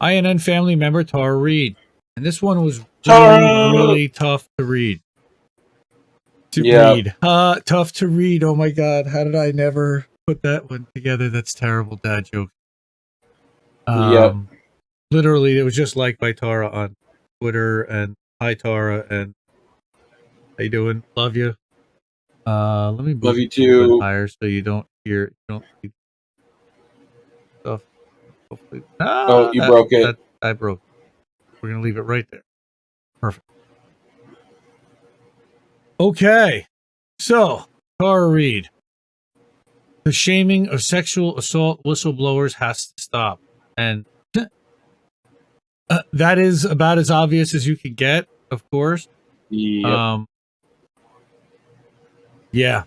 INN family member Tara Reade. And this one was Tara! really tough to read. Yeah. Tough to read. Oh my God. How did I never put that one together? That's terrible dad joke. Yep. Literally, it was just liked by Tara on Twitter, and hi Tara, and how you doing? Love you. Let me move Love you a little bit too. higher so you don't see stuff. Hopefully, Oh, you broke it. that I broke. We're gonna leave it right there. Perfect. Okay, so Tara Reade. The shaming of sexual assault whistleblowers has to stop, and that is about as obvious as you can get, of course. Yep. Yeah.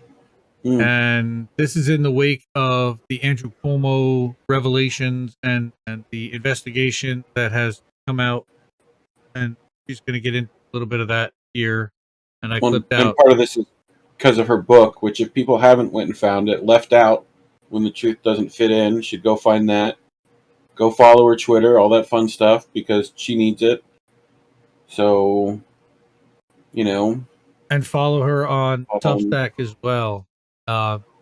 Mm. And this is in the wake of the Andrew Cuomo revelations and the investigation that has come out. And she's going to get into a little bit of that here. And I clipped And out. part of this is because of her book, which if people haven't went and found it, Left Out, When the Truth Doesn't Fit In, should go find that. Go follow her Twitter, all that fun stuff, because she needs it. So, you know. And follow her on Substack as well.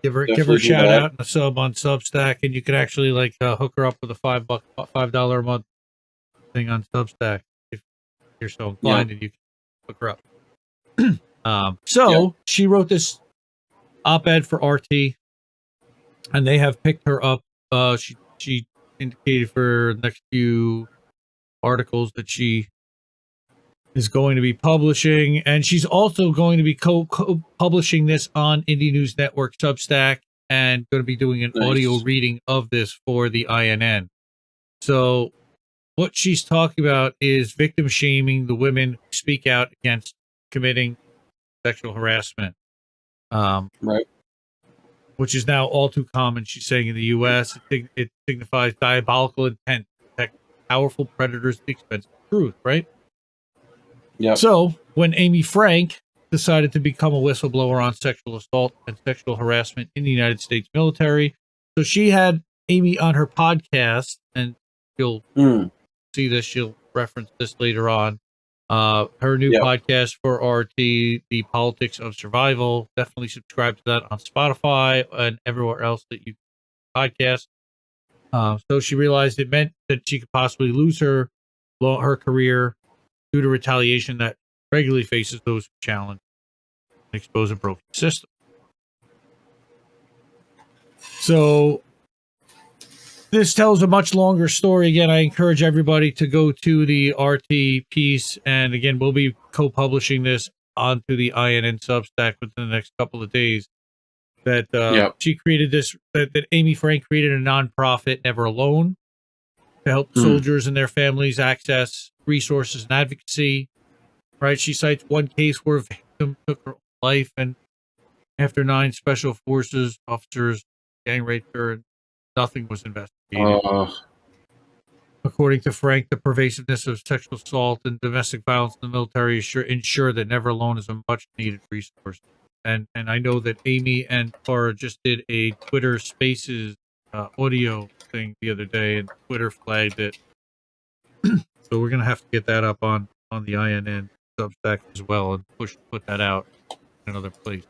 Give her a shout out and a sub on Substack, and you can actually hook her up with a $5 a month thing on Substack if you're so inclined, and you can hook her up. She wrote this op-ed for RT, and they have picked her up. She indicated for the next few articles that she is going to be publishing, and she's also going to be co-publishing this on Indie News Network Substack, and going to be doing an audio reading of this for the INN. So what she's talking about is victim shaming the women who speak out against committing sexual harassment. Right. Which is now all too common, she's saying, in the U.S. It signifies diabolical intent to protect powerful predators at the expense of truth, right? Yeah. So when Amy Frank decided to become a whistleblower on sexual assault and sexual harassment in the United States military, so she had Amy on her podcast, and you'll see this, she'll reference this later on. Her new podcast for RT, The Politics of Survival. Definitely subscribe to that on Spotify and everywhere else that you podcast. So she realized it meant that she could possibly lose her career due to retaliation that regularly faces those who challenge and expose a broken system. So this tells a much longer story. Again, I encourage everybody to go to the RT piece. And again, we'll be co-publishing this onto the INN Substack within the next couple of days. That she created this, that Amy Frank created a nonprofit, Never Alone, to help soldiers and their families access resources and advocacy. Right? She cites one case where a victim took her own life, and after 9 special forces officers gang raped her, and nothing was investigated. According to Frank, the pervasiveness of sexual assault and domestic violence in the military ensure that Never Alone is a much needed resource. And I know that Amy and Clara just did a Twitter Spaces audio thing the other day, and Twitter flagged it. So we're gonna have to get that up on the INN Substack as well, and put that out in another place.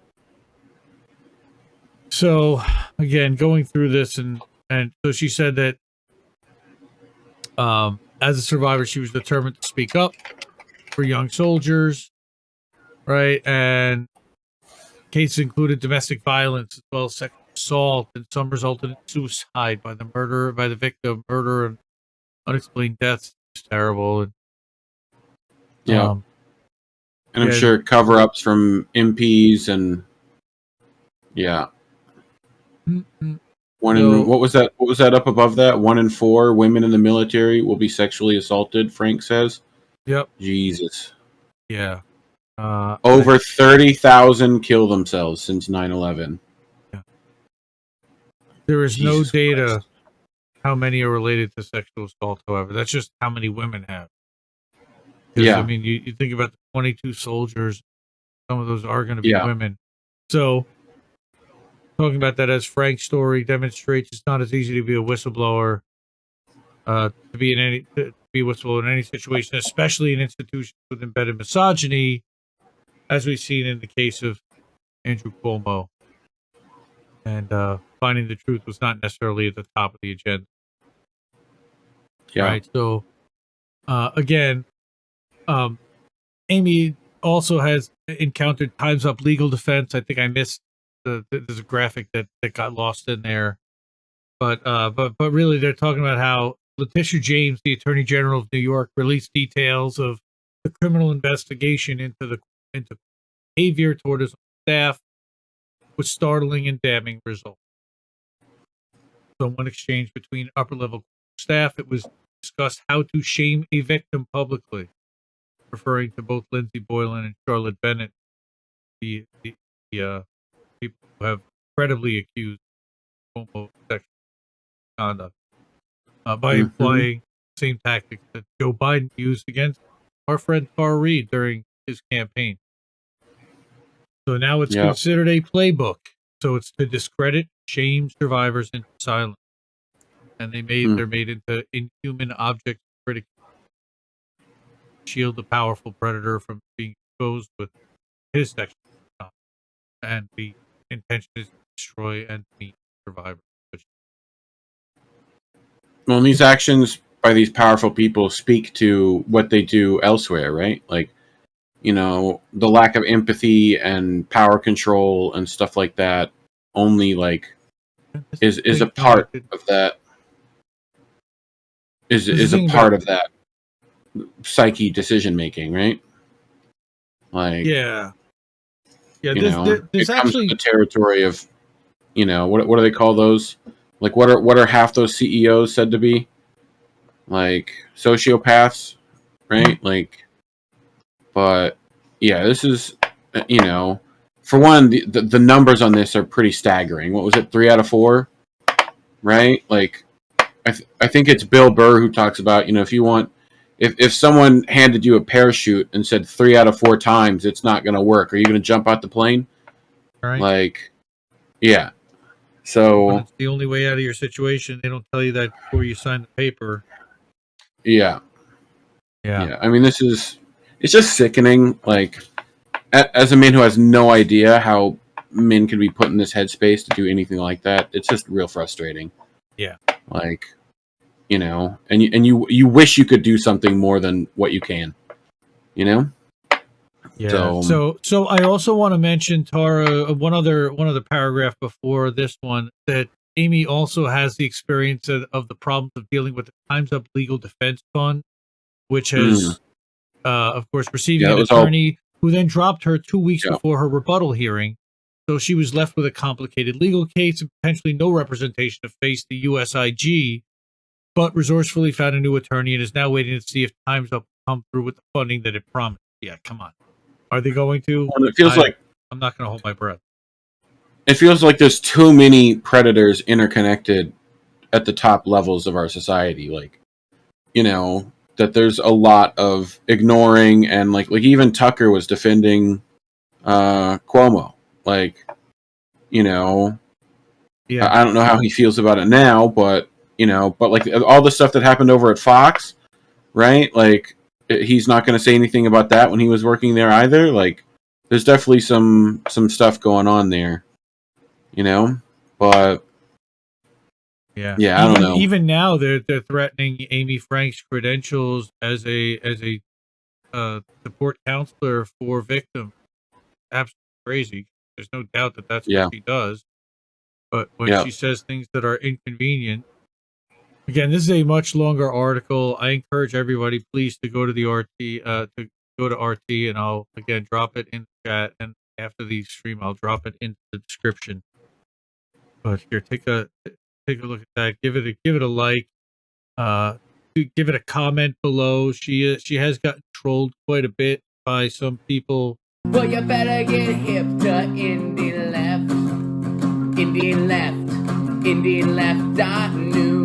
So again, going through this, and so she said that as a survivor, she was determined to speak up for young soldiers, right? And cases included domestic violence as well as sexual assault, and some resulted in suicide by the victim, murder, and unexplained deaths. It's terrible. And and I'm sure cover-ups from MPs and what was that? What was that up above that? 1 in 4 women in the military will be sexually assaulted, Frank says. Yep. Jesus. Yeah. Over 30,000 kill themselves since 9/11. Yeah. There is no data how many are related to sexual assault, however. That's just how many women have. I mean, you think about the 22 soldiers, some of those are going to be women. So talking about that, as Frank's story demonstrates, it's not as easy to be a whistleblower to be a whistleblower in any situation, especially in institutions with embedded misogyny, as we've seen in the case of Andrew Cuomo. And finding the truth was not necessarily at the top of the agenda. Yeah. Right. So again, Amy also has encountered Time's Up legal defense. I think I missed there's a graphic that got lost in there. But really they're talking about how Letitia James, the Attorney General of New York, released details of the criminal investigation into behavior toward his staff with startling and damning results. So in one exchange between upper level staff, it was discussed how to shame a victim publicly, referring to both Lindsay Boylan and Charlotte Bennett, the people who have credibly accused homosexual conduct, by employing the same tactics that Joe Biden used against our friend Reade during his campaign. So now it's considered a playbook. So it's to discredit, shame survivors into silence, and they're made into inhuman objects of ridicule. Shield the powerful predator from being exposed with his sexual conduct, and the intention is to destroy and meet survivors. Well, these actions by these powerful people speak to what they do elsewhere, right? Like, the lack of empathy and power control and stuff like that only is a part of that. Is a part of that psyche decision making, right? Like, yeah. It comes from the territory of, what do they call those? Like, what are half those CEOs said to be? Like sociopaths, right? Like, but yeah, this is, for one, the numbers on this are pretty staggering. What was it? 3 out of 4, right? Like, I think it's Bill Burr who talks about, if someone handed you a parachute and said 3 out of 4 times it's not going to work, are you going to jump out the plane? Right. Like, yeah. So when it's the only way out of your situation. They don't tell you that before you sign the paper. Yeah. I mean, it's just sickening. Like, as a man who has no idea how men can be put in this headspace to do anything like that, it's just real frustrating. Yeah. Like, and you wish you could do something more than what you can, Yeah. So I also want to mention, Tara, one other paragraph before this one, that Amy also has the experience of the problems of dealing with the Time's Up Legal Defense Fund, which has, of course, receiving an attorney who then dropped her 2 weeks before her rebuttal hearing. So she was left with a complicated legal case and potentially no representation to face the USIG, but resourcefully found a new attorney and is now waiting to see if Time's Up will come through with the funding that it promised. Yeah, come on. Are they going to? Well, it feels like I'm not going to hold my breath. It feels like there's too many predators interconnected at the top levels of our society. Like, that there's a lot of ignoring, and like even Tucker was defending Cuomo. Like, I don't know how he feels about it now, but like all the stuff that happened over at Fox, right? Like, he's not going to say anything about that when he was working there either. Like, there's definitely some stuff going on there, but yeah, I don't know. Even now, they're threatening Amy Frank's credentials as a support counselor for victims. Absolutely crazy. There's no doubt that that's what she does. But when she says things that are inconvenient, again, this is a much longer article. I encourage everybody, please, to go to the RT, and I'll again drop it in the chat, and after the stream, I'll drop it into the description. But here, take a look at that. Give it a like. Give it a comment below. She has gotten trolled quite a bit by some people. Well, you better get hip to indie left, indie left, indie left.news.